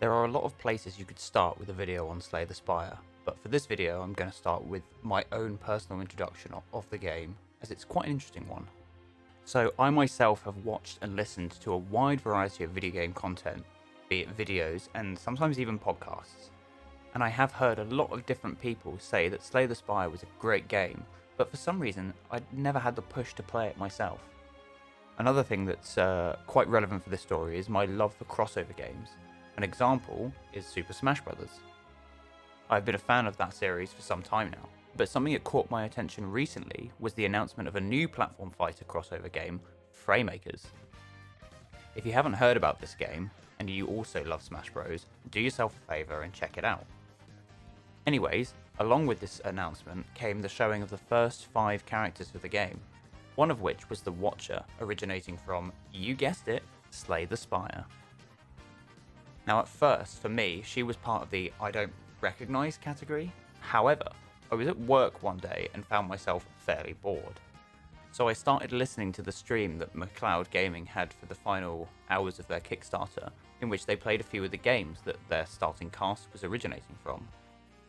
There are a lot of places you could start with a video on Slay the Spire, but for this video I'm going to start with my own personal introduction of the game, as it's quite an interesting one. So I myself have watched and listened to a wide variety of video game content, be it videos and sometimes even podcasts. And I have heard a lot of different people say that Slay the Spire was a great game, but for some reason I'd never had the push to play it myself. Another thing that's quite relevant for this story is my love for crossover games. An example is Super Smash Bros. I've been a fan of that series for some time now, but something that caught my attention recently was the announcement of a new platform fighter crossover game, Framemakers. If you haven't heard about this game, and you also love Smash Bros, do yourself a favour and check it out. Anyways, along with this announcement came the showing of the first 5 characters for the game, one of which was the Watcher, originating from, you guessed it, Slay the Spire. Now at first, for me, she was part of the I don't recognise category. However, I was at work one day and found myself fairly bored. So I started listening to the stream that McLeod Gaming had for the final hours of their Kickstarter, in which they played a few of the games that their starting cast was originating from.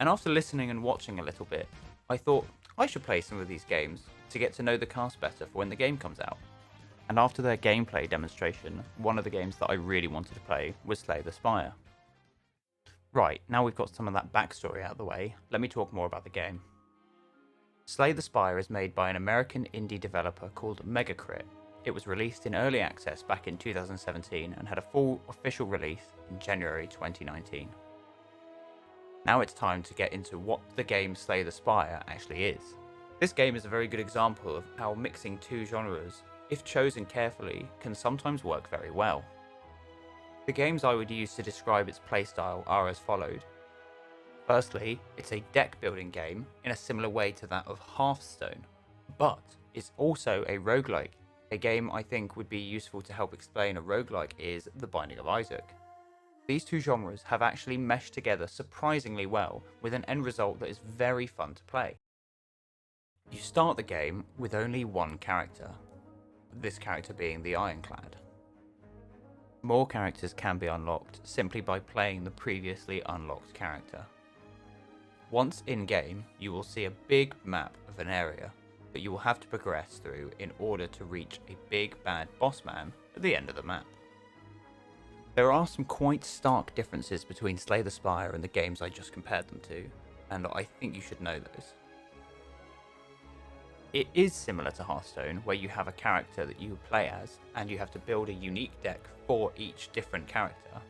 And after listening and watching a little bit, I thought I should play some of these games to get to know the cast better for when the game comes out. And after their gameplay demonstration, one of the games that I really wanted to play was Slay the Spire. Right, now we've got some of that backstory out of the way, let me talk more about the game. Slay the Spire is made by an American indie developer called Megacrit. It was released in early access back in 2017 and had a full official release in January 2019. Now it's time to get into what the game Slay the Spire actually is. This game is a very good example of how mixing two genres, if chosen carefully, can sometimes work very well. The games I would use to describe its playstyle are as followed. Firstly, it's a deck building game in a similar way to that of Hearthstone, but it's also a roguelike. A game I think would be useful to help explain a roguelike is The Binding of Isaac. These two genres have actually meshed together surprisingly well, with an end result that is very fun to play. You start the game with only one character, this character being the Ironclad. More characters can be unlocked simply by playing the previously unlocked character. Once in-game, you will see a big map of an area that you will have to progress through in order to reach a big bad boss man at the end of the map. There are some quite stark differences between Slay the Spire and the games I just compared them to, and I think you should know those. It is similar to Hearthstone, where you have a character that you play as, and you have to build a unique deck for each different character.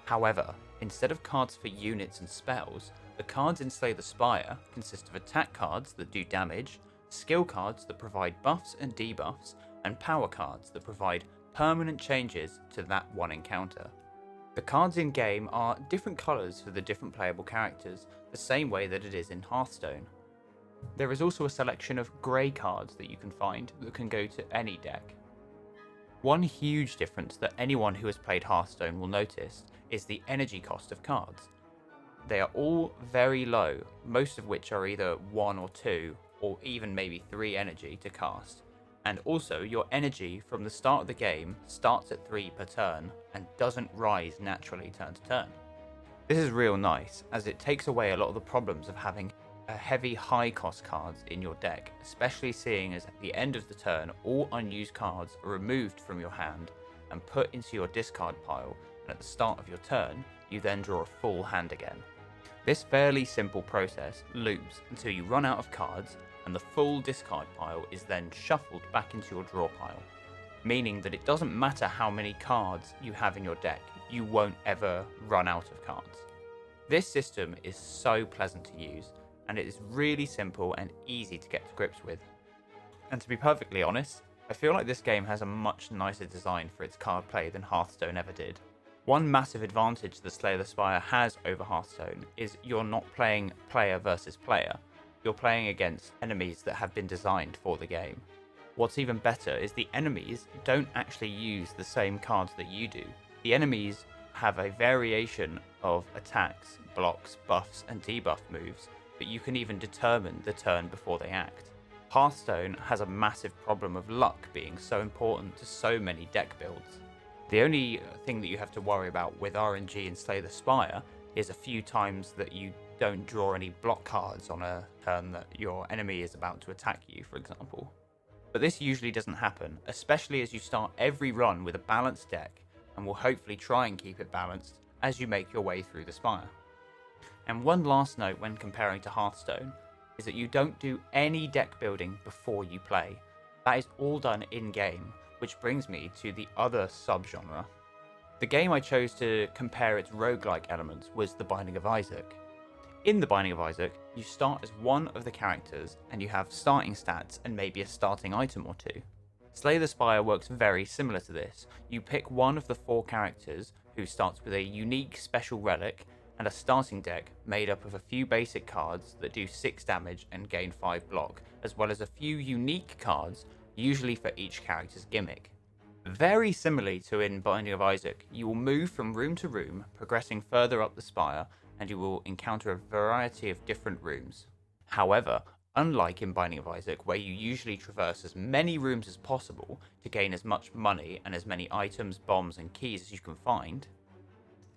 However, instead of cards for units and spells, the cards in Slay the Spire consist of attack cards that do damage, skill cards that provide buffs and debuffs, and power cards that provide permanent changes to that one encounter. The cards in game are different colours for the different playable characters, the same way that it is in Hearthstone. There is also a selection of grey cards that you can find that can go to any deck. One huge difference that anyone who has played Hearthstone will notice is the energy cost of cards. They are all very low, most of which are either 1 or 2 or even maybe 3 energy to cast. And also your energy from the start of the game starts at 3 per turn and doesn't rise naturally turn to turn. This is real nice, as it takes away a lot of the problems of having a heavy high cost cards in your deck, especially seeing as at the end of the turn all unused cards are removed from your hand and put into your discard pile, and at the start of your turn you then draw a full hand again. This fairly simple process loops until you run out of cards, and the full discard pile is then shuffled back into your draw pile, meaning that it doesn't matter how many cards you have in your deck, you won't ever run out of cards. This system is so pleasant to use, and it is really simple and easy to get to grips with. And to be perfectly honest, I feel like this game has a much nicer design for its card play than Hearthstone ever did. One massive advantage that Slay the Spire has over Hearthstone is you're not playing player versus player, you're playing against enemies that have been designed for the game. What's even better is the enemies don't actually use the same cards that you do. The enemies have a variation of attacks, blocks, buffs and debuff moves, but you can even determine the turn before they act. Hearthstone has a massive problem of luck being so important to so many deck builds. The only thing that you have to worry about with RNG in Slay the Spire is a few times that you don't draw any block cards on a turn that your enemy is about to attack you, for example. But this usually doesn't happen, especially as you start every run with a balanced deck and will hopefully try and keep it balanced as you make your way through the Spire. And one last note when comparing to Hearthstone is that you don't do any deck building before you play. That is all done in-game, which brings me to the other subgenre. The game I chose to compare its roguelike elements was The Binding of Isaac. In The Binding of Isaac, you start as one of the characters and you have starting stats and maybe a starting item or two. Slay the Spire works very similar to this. You pick one of the 4 characters who starts with a unique special relic and a starting deck made up of a few basic cards that do 6 damage and gain 5 block, as well as a few unique cards, usually for each character's gimmick. Very similarly to in Binding of Isaac, you will move from room to room, progressing further up the spire, and you will encounter a variety of different rooms. However, unlike in Binding of Isaac, where you usually traverse as many rooms as possible to gain as much money and as many items, bombs, and keys as you can find,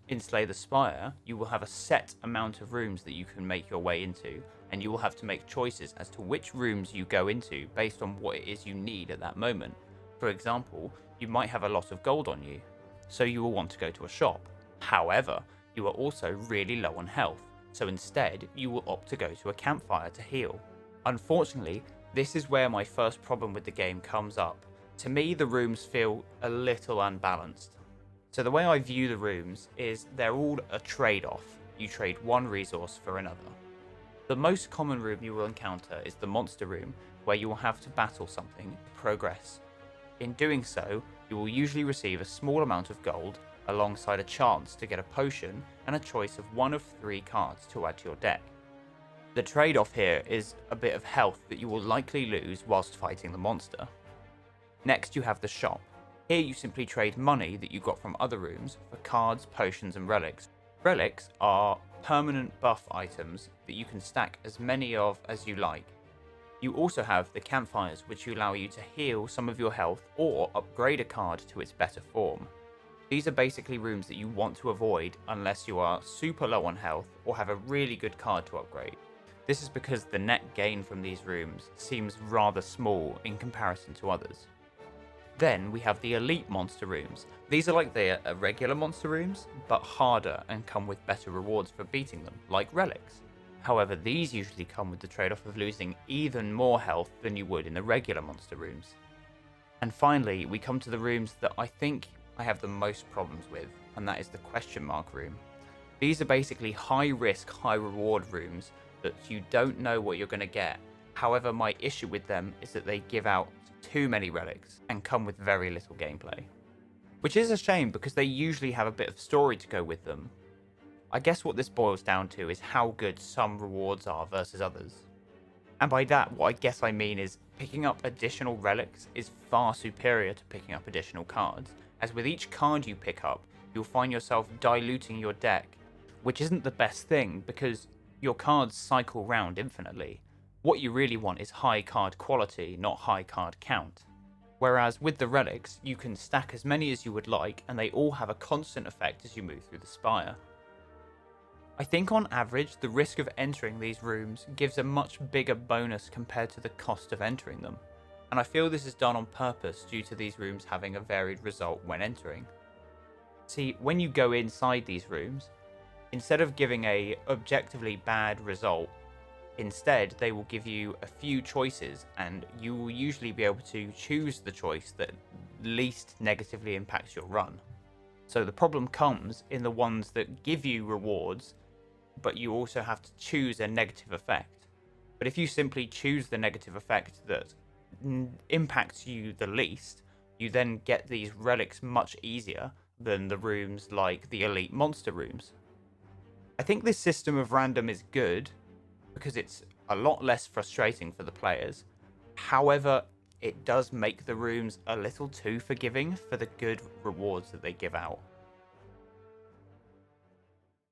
in Slay the Spire, you will have a set amount of rooms that you can make your way into, and you will have to make choices as to which rooms you go into based on what it is you need at that moment. For example, you might have a lot of gold on you, so you will want to go to a shop. However, you are also really low on health, so instead you will opt to go to a campfire to heal. Unfortunately, this is where my first problem with the game comes up. To me, the rooms feel a little unbalanced. So the way I view the rooms is they're all a trade-off. You trade one resource for another. The most common room you will encounter is the monster room, where you will have to battle something to progress. In doing so, you will usually receive a small amount of gold alongside a chance to get a potion and a choice of one of 3 cards to add to your deck. The trade-off here is a bit of health that you will likely lose whilst fighting the monster. Next, you have the shop. Here you simply trade money that you got from other rooms for cards, potions, and relics. Relics are permanent buff items that you can stack as many of as you like. You also have the campfires, which allow you to heal some of your health or upgrade a card to its better form. These are basically rooms that you want to avoid unless you are super low on health or have a really good card to upgrade. This is because the net gain from these rooms seems rather small in comparison to others. Then we have the elite monster rooms. These are like the regular monster rooms, but harder and come with better rewards for beating them, like relics. However, these usually come with the trade-off of losing even more health than you would in the regular monster rooms. And finally, we come to the rooms that I think I have the most problems with, and that is the question mark room. These are basically high risk, high reward rooms that you don't know what you're going to get. However, my issue with them is that they give out too many relics and come with very little gameplay. Which is a shame because they usually have a bit of story to go with them. I guess what this boils down to is how good some rewards are versus others. And by that, what I guess I mean is picking up additional relics is far superior to picking up additional cards, as with each card you pick up, you'll find yourself diluting your deck, which isn't the best thing because your cards cycle round infinitely. What you really want is high card quality, not high card count. Whereas with the relics, you can stack as many as you would like, and they all have a constant effect as you move through the spire. I think on average, the risk of entering these rooms gives a much bigger bonus compared to the cost of entering them, and I feel this is done on purpose due to these rooms having a varied result when entering. See, when you go inside these rooms, instead of giving a objectively bad result, instead they will give you a few choices, and you will usually be able to choose the choice that least negatively impacts your run. So the problem comes in the ones that give you rewards, but you also have to choose a negative effect. But if you simply choose the negative effect that impacts you the least, you then get these relics much easier than the rooms like the elite monster rooms. I think this system of random is good because it's a lot less frustrating for the players. However, it does make the rooms a little too forgiving for the good rewards that they give out.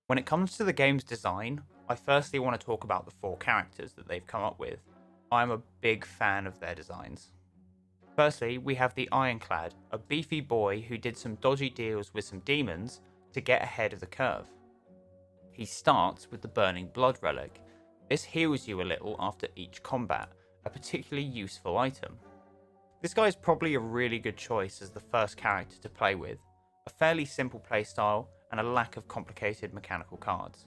When it comes to the game's design, I firstly want to talk about the 4 characters that they've come up with. I'm a big fan of their designs. Firstly, we have the Ironclad, a beefy boy who did some dodgy deals with some demons to get ahead of the curve. He starts with the Burning Blood Relic. This heals you a little after each combat, a particularly useful item. This guy is probably a really good choice as the first character to play with, a fairly simple playstyle and a lack of complicated mechanical cards.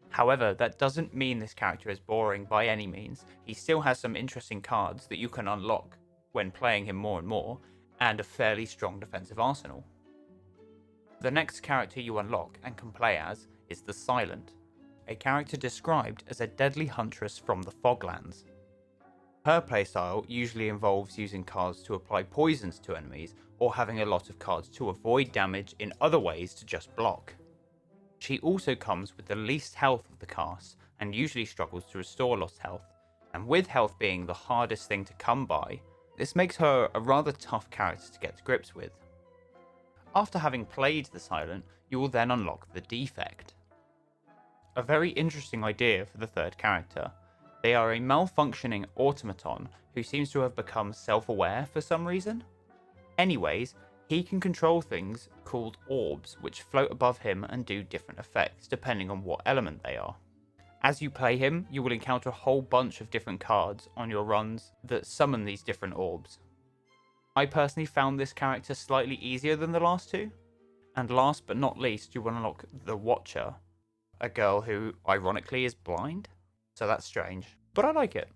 However, that doesn't mean this character is boring by any means. He still has some interesting cards that you can unlock when playing him more and more, and a fairly strong defensive arsenal. The next character you unlock and can play as is the Silent, a character described as a deadly huntress from the Foglands. Her playstyle usually involves using cards to apply poisons to enemies, or having a lot of cards to avoid damage in other ways to just block. She also comes with the least health of the cast, and usually struggles to restore lost health, and with health being the hardest thing to come by, this makes her a rather tough character to get to grips with. After having played the Silent, you will then unlock the Defect. A very interesting idea for the third character. They are a malfunctioning automaton who seems to have become self-aware for some reason. Anyways, he can control things called orbs, which float above him and do different effects depending on what element they are. As you play him, you will encounter a whole bunch of different cards on your runs that summon these different orbs. I personally found this character slightly easier than the last two. And last but not least, you will unlock the Watcher, a girl who ironically is blind. So that's strange, but I like it.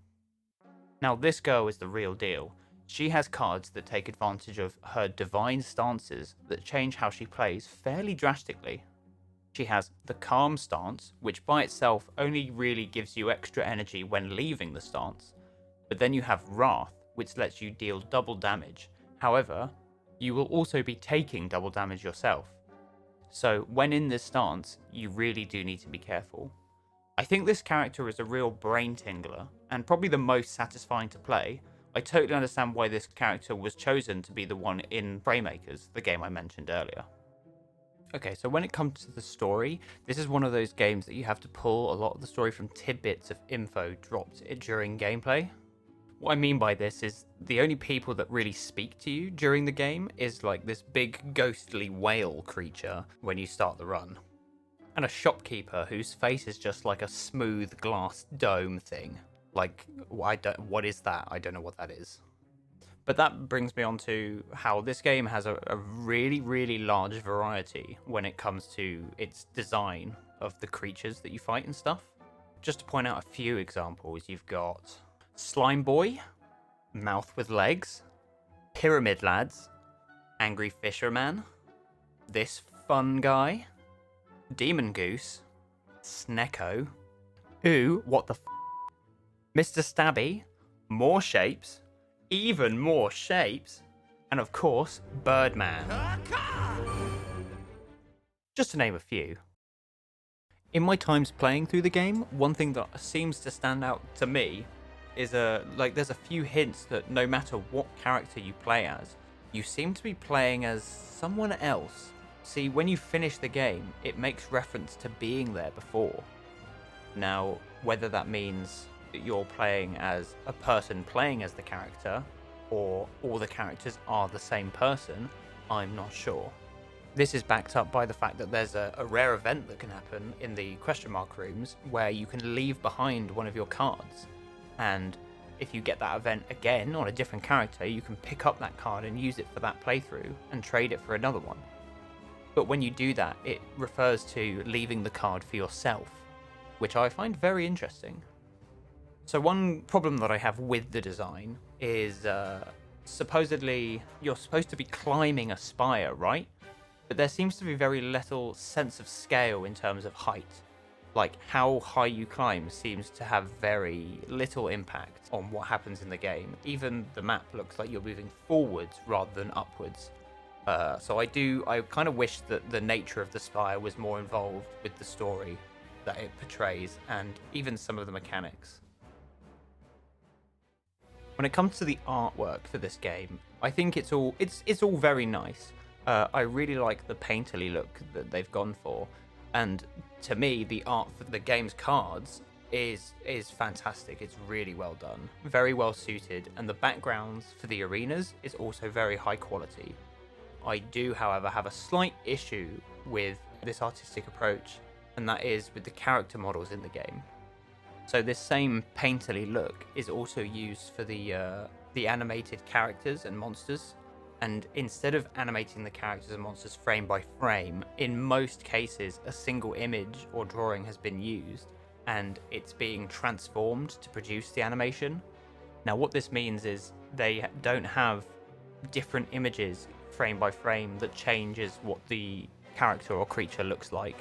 Now this girl is the real deal. She has cards that take advantage of her divine stances that change how she plays fairly drastically. She has the Calm stance, which by itself only really gives you extra energy when leaving the stance, but then you have Wrath, which lets you deal double damage. However, you will also be taking double damage yourself. So when in this stance, you really do need to be careful. I think this character is a real brain tingler, and probably the most satisfying to play. I totally understand why this character was chosen to be the one in Framemakers, the game I mentioned earlier. Okay, so when it comes to the story, this is one of those games that you have to pull a lot of the story from tidbits of info dropped during gameplay. What I mean by this is the only people that really speak to you during the game is like this big ghostly whale creature when you start the run, and a shopkeeper whose face is just like a smooth glass dome thing. Like, what is that? I don't know what that is. But that brings me on to how this game has a really, really large variety when it comes to its design of the creatures that you fight and stuff. Just to point out a few examples, you've got Slime Boy, Mouth with Legs, Pyramid Lads, Angry Fisherman, this fun guy, Demon Goose, Snecko, Ooh, what the Mr. Stabby, more shapes, even more shapes, and of course, Birdman. Just to name a few. In my times playing through the game, one thing that seems to stand out to me is there's a few hints that no matter what character you play as, you seem to be playing as someone else. See, when you finish the game, it makes reference to being there before. Now, whether that means that you're playing as a person playing as the character, or all the characters are the same person, I'm not sure. This is backed up by the fact that there's a rare event that can happen in the question mark rooms where you can leave behind one of your cards, and if you get that event again on a different character, you can pick up that card and use it for that playthrough and trade it for another one. But when you do that, it refers to leaving the card for yourself, which I find very interesting. So one problem that I have with the design is supposedly you're supposed to be climbing a spire, right? But there seems to be very little sense of scale in terms of height. Like, how high you climb seems to have very little impact on what happens in the game. Even the map looks like you're moving forwards rather than upwards. So I kind of wish that the nature of the Spire was more involved with the story that it portrays, and even some of the mechanics. When it comes to the artwork for this game, I think it's all very nice. I really like the painterly look that they've gone for, and to me, the art for the game's cards is fantastic. It's really well done, very well suited, and the backgrounds for the arenas is also very high quality. I do, however, have a slight issue with this artistic approach, and that is with the character models in the game. So this same painterly look is also used for the animated characters and monsters. And instead of animating the characters and monsters frame by frame, in most cases a single image or drawing has been used and it's being transformed to produce the animation. Now what this means is they don't have different images frame by frame that changes what the character or creature looks like.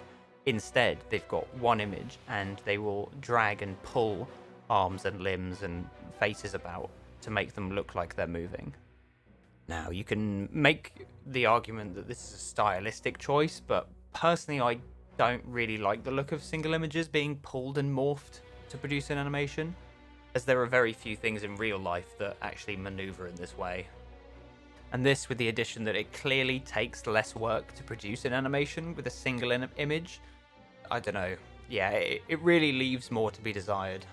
Instead, they've got one image and they will drag and pull arms and limbs and faces about to make them look like they're moving. Now, you can make the argument that this is a stylistic choice, but personally I don't really like the look of single images being pulled and morphed to produce an animation, as there are very few things in real life that actually maneuver in this way. And this with the addition that it clearly takes less work to produce an animation with a single image. I don't know. Yeah, it really leaves more to be desired.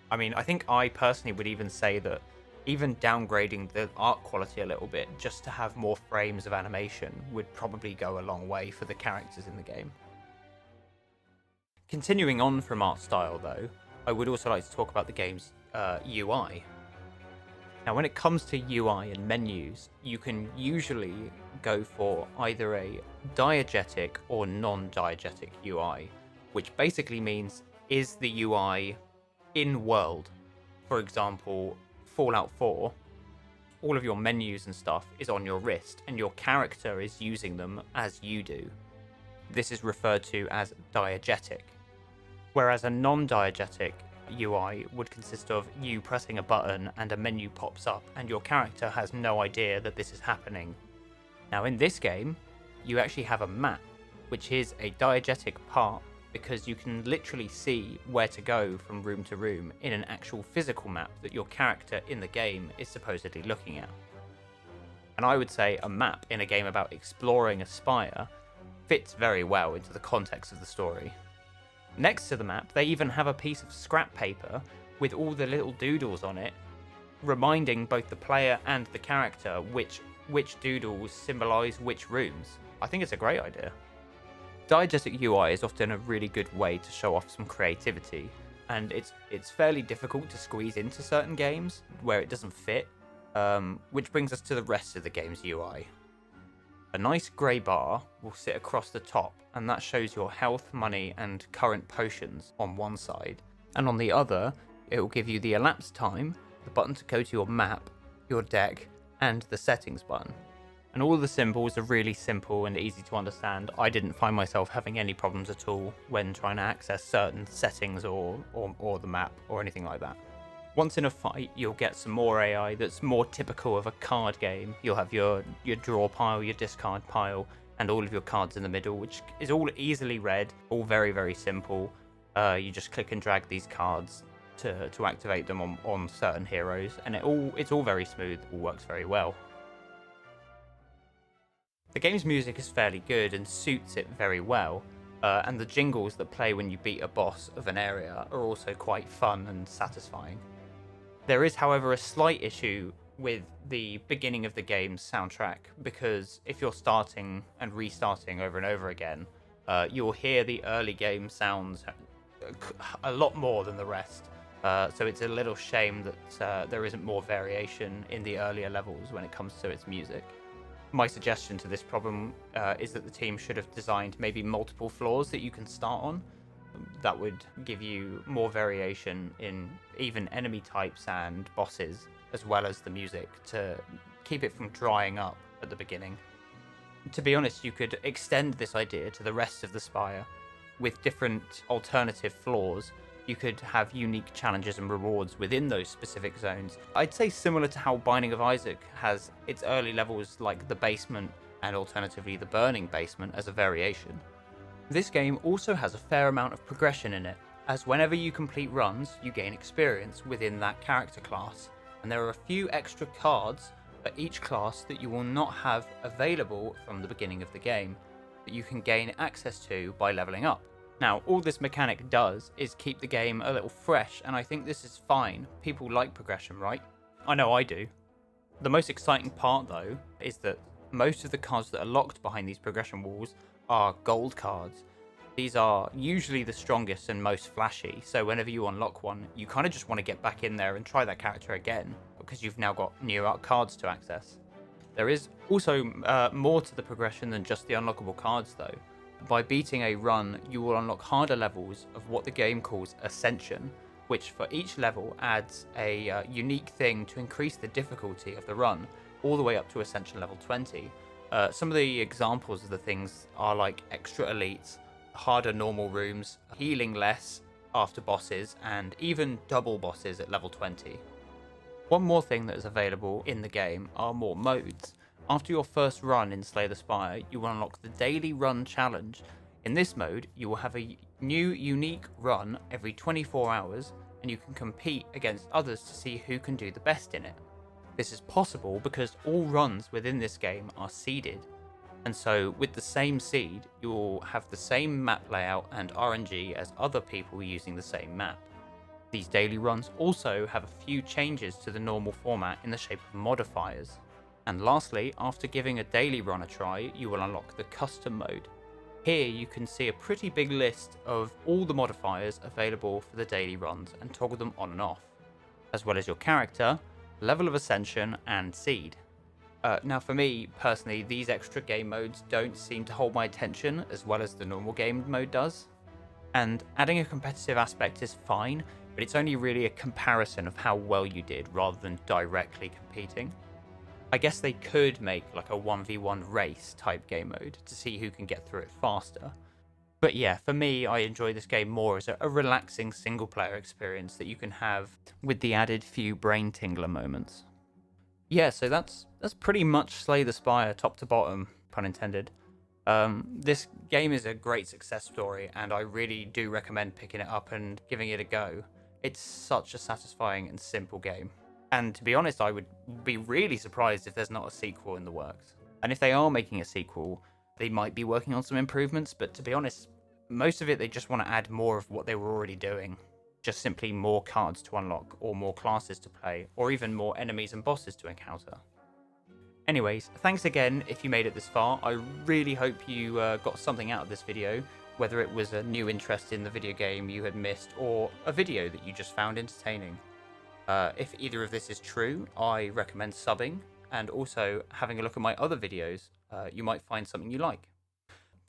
I mean, I think I personally would even say that even downgrading the art quality a little bit just to have more frames of animation would probably go a long way for the characters in the game. Continuing on from art style though, I would also like to talk about the game's UI. Now when it comes to UI and menus, you can usually go for either a diegetic or non-diegetic UI, which basically means is the UI in world. For example, Fallout 4, all of your menus and stuff is on your wrist and your character is using them as you do. This is referred to as diegetic. Whereas a non-diegetic UI would consist of you pressing a button and a menu pops up and your character has no idea that this is happening. Now in this game, you actually have a map, which is a diegetic part because you can literally see where to go from room to room in an actual physical map that your character in the game is supposedly looking at. And I would say a map in a game about exploring a spire fits very well into the context of the story. Next to the map, they even have a piece of scrap paper with all the little doodles on it, reminding both the player and the character which doodles symbolise which rooms. I think it's a great idea. Diegetic UI is often a really good way to show off some creativity, and it's fairly difficult to squeeze into certain games where it doesn't fit, which brings us to the rest of the game's UI. A nice grey bar will sit across the top, and that shows your health, money, and current potions on one side, and on the other, it will give you the elapsed time, the button to go to your map, your deck, and the settings button. And all the symbols are really simple and easy to understand. I didn't find myself having any problems at all when trying to access certain settings or the map or anything like that. Once in a fight, you'll get some more AI that's more typical of a card game. You'll have your draw pile, your discard pile, and all of your cards in the middle, which is all easily read, all very, very simple. You just click and drag these cards to activate them on certain heroes, and it's all very smooth, all works very well. The game's music is fairly good and suits it very well, and the jingles that play when you beat a boss of an area are also quite fun and satisfying. There is, however, a slight issue with the beginning of the game's soundtrack, because if you're starting and restarting over and over again, you'll hear the early game sounds a lot more than the rest. So it's a little shame that there isn't more variation in the earlier levels when it comes to its music. My suggestion to this problem is that the team should have designed maybe multiple floors that you can start on. That would give you more variation in even enemy types and bosses, as well as the music, to keep it from drying up at the beginning. To be honest, you could extend this idea to the rest of the Spire. With different alternative floors, you could have unique challenges and rewards within those specific zones. I'd say similar to how Binding of Isaac has its early levels like the basement and alternatively the burning basement as a variation. This game also has a fair amount of progression in it, as whenever you complete runs, you gain experience within that character class, and there are a few extra cards for each class that you will not have available from the beginning of the game, that you can gain access to by leveling up. Now, all this mechanic does is keep the game a little fresh, and I think this is fine. People like progression, right? I know I do. The most exciting part, though, is that most of the cards that are locked behind these progression walls are gold cards. These are usually the strongest and most flashy, so whenever you unlock one, you kind of just want to get back in there and try that character again, because you've now got new cards to access. There is also more to the progression than just the unlockable cards, though. By beating a run, you will unlock harder levels of what the game calls Ascension, which for each level adds a unique thing to increase the difficulty of the run, all the way up to Ascension level 20. Some of the examples of the things are like extra elites, harder normal rooms, healing less after bosses, and even double bosses at level 20. One more thing that is available in the game are more modes. After your first run in Slay the Spire, you will unlock the Daily Run Challenge. In this mode, you will have a new unique run every 24 hours, and you can compete against others to see who can do the best in it. This is possible because all runs within this game are seeded, and so with the same seed, you will have the same map layout and RNG as other people using the same map. These daily runs also have a few changes to the normal format in the shape of modifiers. And lastly, after giving a daily run a try, you will unlock the custom mode. Here you can see a pretty big list of all the modifiers available for the daily runs and toggle them on and off, as well as your character, level of ascension, and seed. Now for me, personally, these extra game modes don't seem to hold my attention as well as the normal game mode does. And adding a competitive aspect is fine, but it's only really a comparison of how well you did rather than directly competing. I guess they could make like a 1v1 race type game mode to see who can get through it faster. But yeah, for me, I enjoy this game more as a relaxing single player experience that you can have with the added few brain tingler moments. Yeah, so that's pretty much Slay the Spire top to bottom, pun intended. This game is a great success story, and I really do recommend picking it up and giving it a go. It's such a satisfying and simple game. And to be honest, I would be really surprised if there's not a sequel in the works. And if they are making a sequel, they might be working on some improvements, but to be honest, most of it they just want to add more of what they were already doing. Just simply more cards to unlock, or more classes to play, or even more enemies and bosses to encounter. Anyways, thanks again if you made it this far. I really hope you got something out of this video, whether it was a new interest in the video game you had missed, or a video that you just found entertaining. If either of this is true, I recommend subbing, and also having a look at my other videos. You might find something you like.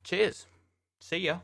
Cheers! See ya!